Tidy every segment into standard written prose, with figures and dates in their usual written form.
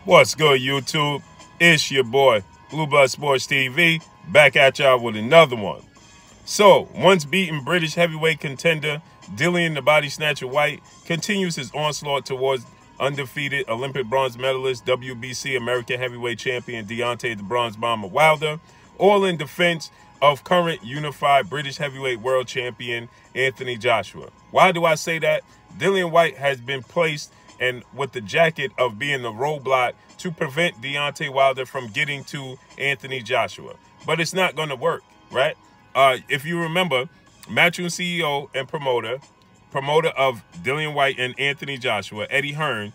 What's good, YouTube? It's your boy, Blue Blood Sports TV, back at y'all with another one. So, once beaten British heavyweight contender Dillian the Body Snatcher Whyte continues his onslaught towards undefeated Olympic bronze medalist, WBC American heavyweight champion Deontay the Bronze Bomber Wilder, all in defense of current unified British heavyweight world champion Anthony Joshua. Why do I say that? Dillian Whyte has been placed and with the jacket of being the roadblock to prevent Deontay Wilder from getting to Anthony Joshua. But it's not going to work, right? If you remember, Matchroom CEO and promoter of Dillian Whyte and Anthony Joshua, Eddie Hearn,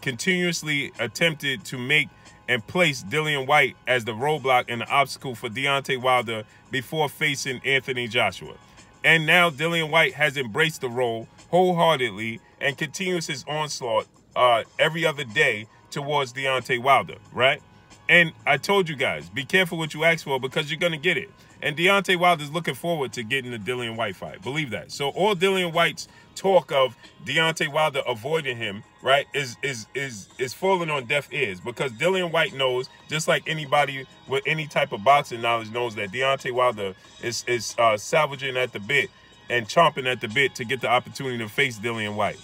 continuously attempted to make and place Dillian Whyte as the roadblock and the obstacle for Deontay Wilder before facing Anthony Joshua. And now Dillian Whyte has embraced the role wholeheartedly and continues his onslaught every other day towards Deontay Wilder, right? And I told you guys, be careful what you ask for because you're going to get it. And Deontay Wilder's looking forward to getting the Dillian Whyte fight. Believe that. So all Dillian Whyte's talk of Deontay Wilder avoiding him, right, is falling on deaf ears because Dillian Whyte knows, just like anybody with any type of boxing knowledge knows, that Deontay Wilder is salvaging at the bit and chomping at the bit to get the opportunity to face Dillian Whyte.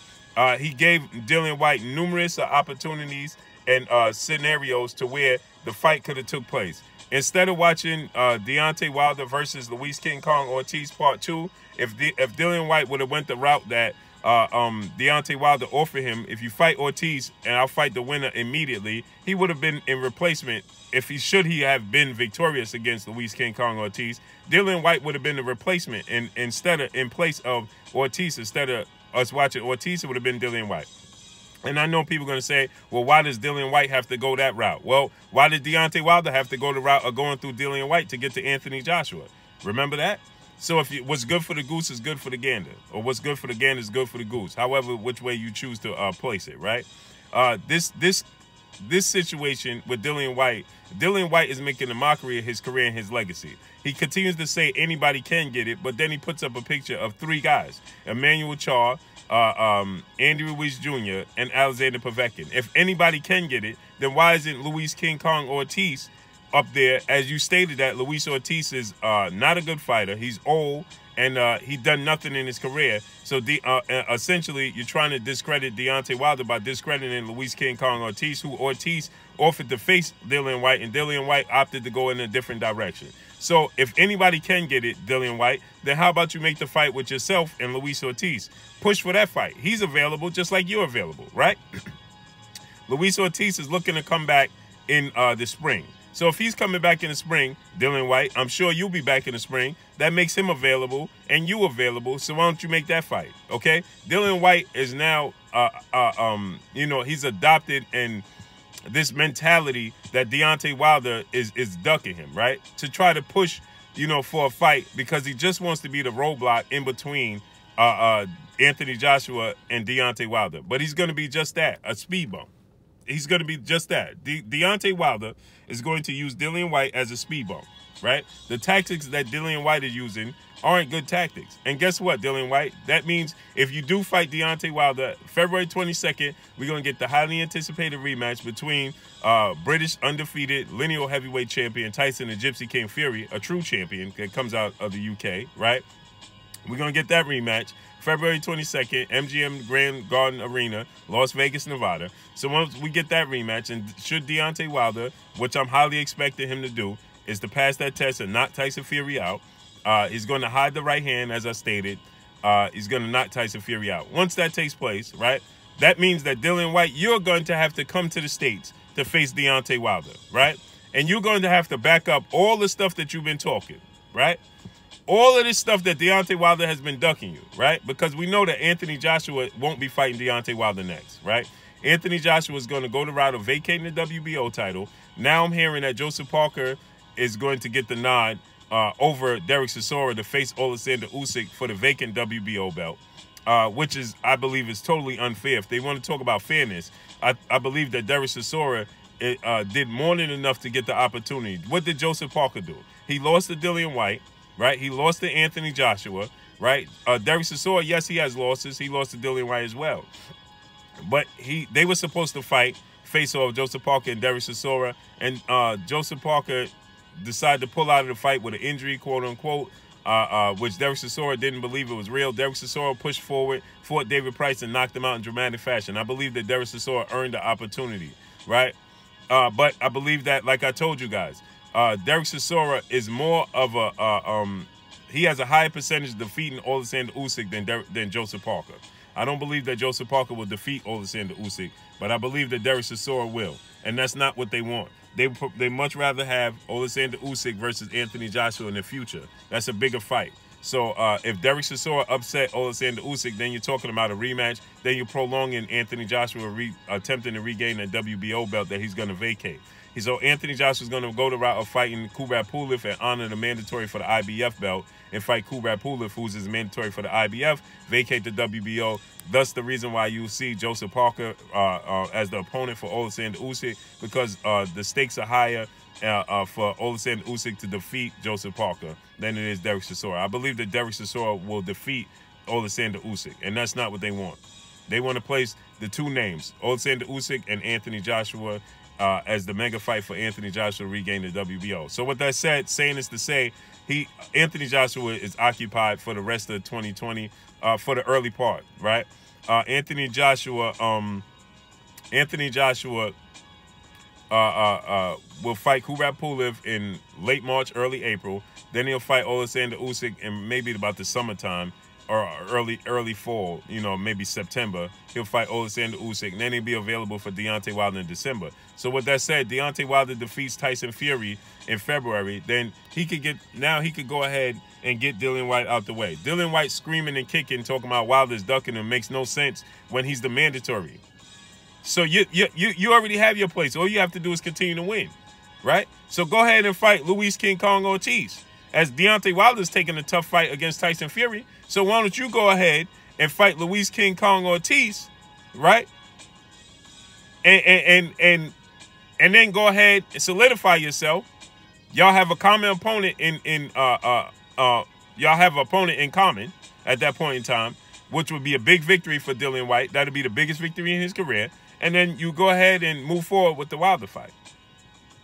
He gave Dillian Whyte numerous opportunities and scenarios to where the fight could have took place. Instead of watching Deontay Wilder versus Luis King Kong Ortiz Part 2, if Dillian Whyte would have went the route that Deontay Wilder offered him, if you fight Ortiz and I'll fight the winner immediately, he would have been in replacement. If he have been victorious against Luis King Kong Ortiz, Dillian Whyte would have been the replacement, and in place of Ortiz, instead of us watching Ortiz, it would have been Dillian Whyte. And I know people are going to say, well, why does Dillian Whyte have to go that route? Well, why did Deontay Wilder have to go the route of going through Dillian Whyte to get to Anthony Joshua? Remember that? So if what's good for the goose is good for the gander, or what's good for the gander is good for the goose, however, which way you choose to place it, right? This situation with Dillian Whyte is making a mockery of his career and his legacy. He continues to say anybody can get it, but then he puts up a picture of three guys: Emmanuel Charr, Andy Ruiz Jr., and Alexander Povetkin. If anybody can get it, then why isn't Luis King Kong Ortiz up there? As you stated, that Luis Ortiz is not a good fighter. He's old, and he done nothing in his career. So essentially, you're trying to discredit Deontay Wilder by discrediting Luis King Kong Ortiz, who Ortiz offered to face Dillian Whyte, and Dillian Whyte opted to go in a different direction. So if anybody can get it, Dillian Whyte, then how about you make the fight with yourself and Luis Ortiz? Push for that fight. He's available just like you're available, right? Luis Ortiz is looking to come back in the spring. So if he's coming back in the spring, Dillian Whyte, I'm sure you'll be back in the spring. That makes him available and you available. So why don't you make that fight, okay? Dillian Whyte is now, you know, he's adopted and this mentality that Deontay Wilder is ducking him, right? To try to push, you know, for a fight because he just wants to be the roadblock in between Anthony Joshua and Deontay Wilder. But he's going to be just that, a speed bump. He's going to be just that. Deontay Wilder is going to use Dillian Whyte as a speed bump, right? The tactics that Dillian Whyte is using aren't good tactics. And guess what, Dillian Whyte? That means if you do fight Deontay Wilder, February 22nd, we're going to get the highly anticipated rematch between British undefeated lineal heavyweight champion Tyson the Gypsy King Fury, a true champion that comes out of the UK, right? We're going to get that rematch February 22nd, MGM Grand Garden Arena, Las Vegas, Nevada. So once we get that rematch, and should Deontay Wilder, which I'm highly expecting him to do, is to pass that test and knock Tyson Fury out, he's going to hide the right hand, as I stated. He's going to knock Tyson Fury out. Once that takes place, right, that means that Dillian Whyte, you're going to have to come to the States to face Deontay Wilder, right? And you're going to have to back up all the stuff that you've been talking, right? All of this stuff that Deontay Wilder has been ducking you, right? Because we know that Anthony Joshua won't be fighting Deontay Wilder next, right? Anthony Joshua is going to go the route of vacating the WBO title. Now I'm hearing that Joseph Parker is going to get the nod over Derek Chisora to face Alexander Usyk for the vacant WBO belt, which is, I believe, is totally unfair. If they want to talk about fairness, I believe that Derek Chisora did more than enough to get the opportunity. What did Joseph Parker do? He lost to Dillian Whyte, right? He lost to Anthony Joshua, right? Derek Chisora, yes, he has losses. He lost to Dillian Whyte as well. But they were supposed to fight face-off, Joseph Parker and Derek Chisora. And Joseph Parker decided to pull out of the fight with an injury, quote-unquote, which Derek Chisora didn't believe it was real. Derek Chisora pushed forward, fought David Price, and knocked him out in dramatic fashion. I believe that Derek Chisora earned the opportunity, right? But I believe that, like I told you guys, Derek Chisora is more of a he has a higher percentage of defeating Alexander Usyk than Joseph Parker. I don't believe that Joseph Parker will defeat Alexander Usyk, but I believe that Derek Chisora will, and that's not what they want. They much rather have Alexander Usyk versus Anthony Joshua in the future. That's a bigger fight. So if Derek Chisora upset Alexander Usyk, then you're talking about a rematch. Then you're prolonging Anthony Joshua attempting to regain that WBO belt that he's going to vacate. So Anthony Joshua's going to go the route of fighting Kubrat Pulev and honor the mandatory for the IBF belt and fight Kubrat Pulev, who's his mandatory for the IBF, vacate the WBO. Thus the reason why you see Joseph Parker as the opponent for Alexander Usyk, because the stakes are higher for Alexander Usyk to defeat Joseph Parker than it is Derek Chisora. I believe that Derek Chisora will defeat Alexander Usyk, and that's not what they want. They want to place the two names, Alexander Usyk and Anthony Joshua, as the mega fight for Anthony Joshua to regain the WBO. So with that said, saying this to say, Anthony Joshua is occupied for the rest of 2020 for the early part, right? Anthony Joshua will fight Kubrat Pulev in late March, early April. Then he'll fight Alexander Usyk in maybe about the summertime or early fall, you know, maybe September. He'll fight Alexander Usyk, and then he'll be available for Deontay Wilder in December. So with that said, Deontay Wilder defeats Tyson Fury in February, then he could go ahead and get Dillian Whyte out the way. Dillian Whyte screaming and kicking, talking about Wilder's ducking him makes no sense when he's the mandatory. So you already have your place. All you have to do is continue to win, right? So go ahead and fight Luis King Kong Ortiz, as Deontay Wilder's taking a tough fight against Tyson Fury. So why don't you go ahead and fight Luis King Kong Ortiz, right? And then go ahead and solidify yourself. Y'all have a common opponent y'all have an opponent in common at that point in time, which would be a big victory for Dillian Whyte. That'd be the biggest victory in his career. And then you go ahead and move forward with the Wilder fight,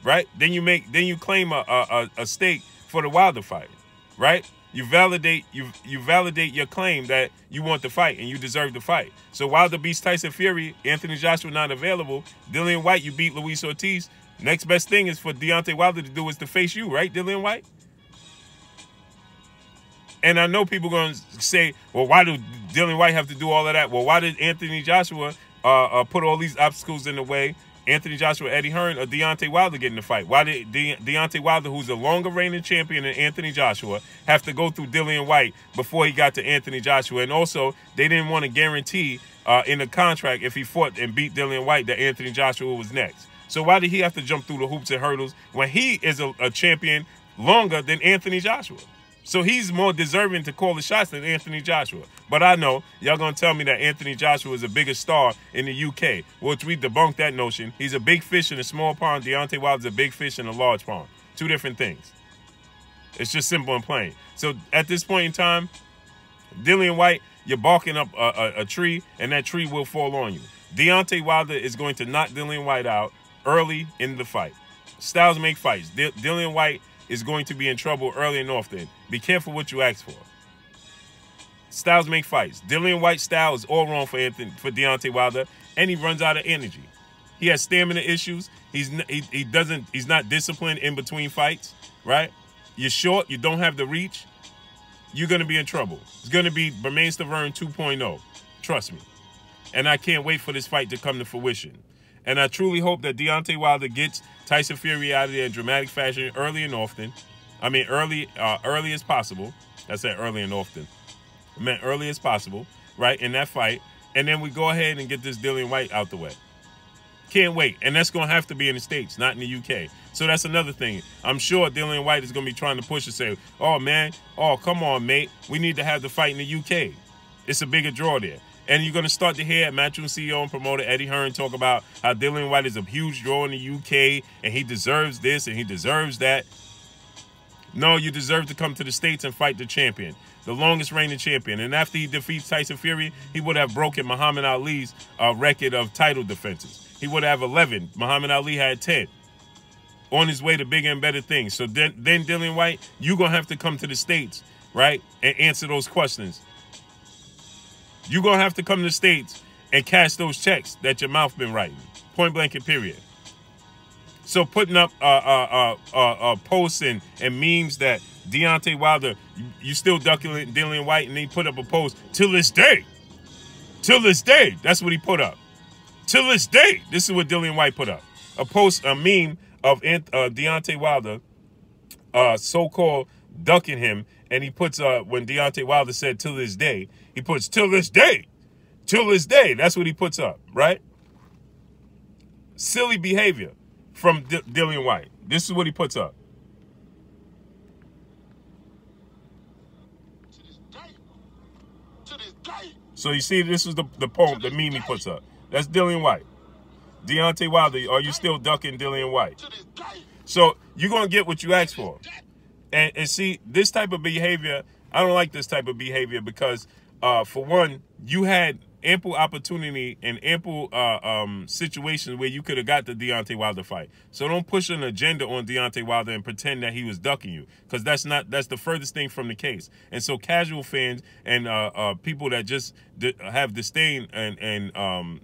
right? Then you claim a stake for the Wilder fight, right? You validate your claim that you want the fight and you deserve the fight. So Wilder beats Tyson Fury, Anthony Joshua not available. Dillian Whyte, you beat Luis Ortiz. Next best thing is for Deontay Wilder to do is to face you, right, Dillian Whyte? And I know people are going to say, well, why did Dillian Whyte have to do all of that? Well, why did Anthony Joshua put all these obstacles in the way? Anthony Joshua, Eddie Hearn, or Deontay Wilder get in the fight? Why did Deontay Wilder, who's a longer reigning champion than Anthony Joshua, have to go through Dillian Whyte before he got to Anthony Joshua? And also, they didn't want to guarantee in the contract if he fought and beat Dillian Whyte that Anthony Joshua was next. So why did he have to jump through the hoops and hurdles when he is a champion longer than Anthony Joshua? So he's more deserving to call the shots than Anthony Joshua. But I know y'all going to tell me that Anthony Joshua is a bigger star in the UK, which we debunked that notion. He's a big fish in a small pond. Deontay Wilder's a big fish in a large pond. Two different things. It's just simple and plain. So at this point in time, Dillian Whyte, you're barking up a tree, and that tree will fall on you. Deontay Wilder is going to knock Dillian Whyte out early in the fight. Styles make fights. Dillian Whyte is going to be in trouble early and often. Be careful what you ask for. Styles make fights. Dillian Whyte's style is all wrong for Deontay Wilder, and he runs out of energy. He has stamina issues. He's not disciplined in between fights, right? You're short. You don't have the reach. You're going to be in trouble. It's going to be Bermain Stavern 2.0. Trust me. And I can't wait for this fight to come to fruition. And I truly hope that Deontay Wilder gets Tyson Fury out of there in dramatic fashion early and often. I mean, early as possible. I said early and often. I meant early as possible, right, in that fight. And then we go ahead and get this Dillian Whyte out the way. Can't wait. And that's going to have to be in the States, not in the UK. So that's another thing. I'm sure Dillian Whyte is going to be trying to push and say, oh, man, oh, come on, mate. We need to have the fight in the UK. It's a bigger draw there. And you're going to start to hear Matchroom CEO and promoter Eddie Hearn talk about how Dillian Whyte is a huge draw in the UK and he deserves this and he deserves that. No, you deserve to come to the States and fight the champion, the longest reigning champion. And after he defeats Tyson Fury, he would have broken Muhammad Ali's record of title defenses. he would have 11. Muhammad Ali had 10. On his way to bigger and better things. So then Dillian Whyte, you're going to have to come to the States, right, and answer those questions. You're going to have to come to the States and cash those checks that your mouth been writing. Point blank and period. So putting up posts and memes that Deontay Wilder, you still ducking Dillian Whyte, and he put up a post, till this day. Till this day. That's what he put up. Till this day. This is what Dillian Whyte put up. A post, a meme of Deontay Wilder so-called ducking him, and he puts, when Deontay Wilder said till this day, he puts till this day. Till this day. That's what he puts up, right? Silly behavior from Dillian Whyte. This is what he puts up. So you see, this is the poem, the meme he puts up. That's Dillian Whyte. Deontay Wilder, are you still ducking Dillian Whyte? So you're going to get what you asked for. And see, this type of behavior, I don't like this type of behavior because, for one, you had ample opportunity and ample situations where you could have got the Deontay Wilder fight. So don't push an agenda on Deontay Wilder and pretend that he was ducking you, because that's the furthest thing from the case. And so casual fans and people that just have disdain and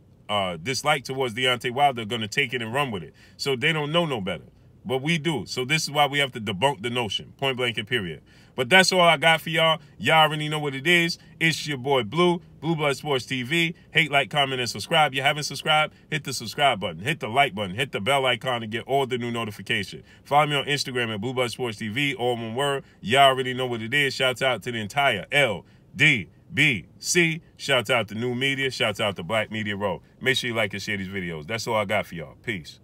dislike towards Deontay Wilder are going to take it and run with it. So they don't know no better. But we do. So this is why we have to debunk the notion. Point blank and period. But that's all I got for y'all. Y'all already know what it is. It's your boy Blue, Blue Blood Sports TV. Hate, like, comment, and subscribe. You haven't subscribed? Hit the subscribe button. Hit the like button. Hit the bell icon to get all the new notifications. Follow me on Instagram at Blue Blood Sports TV. All one word. Y'all already know what it is. Shouts out to the entire LDBC. Shouts out to New Media. Shouts out to Black Media Row. Make sure you like and share these videos. That's all I got for y'all. Peace.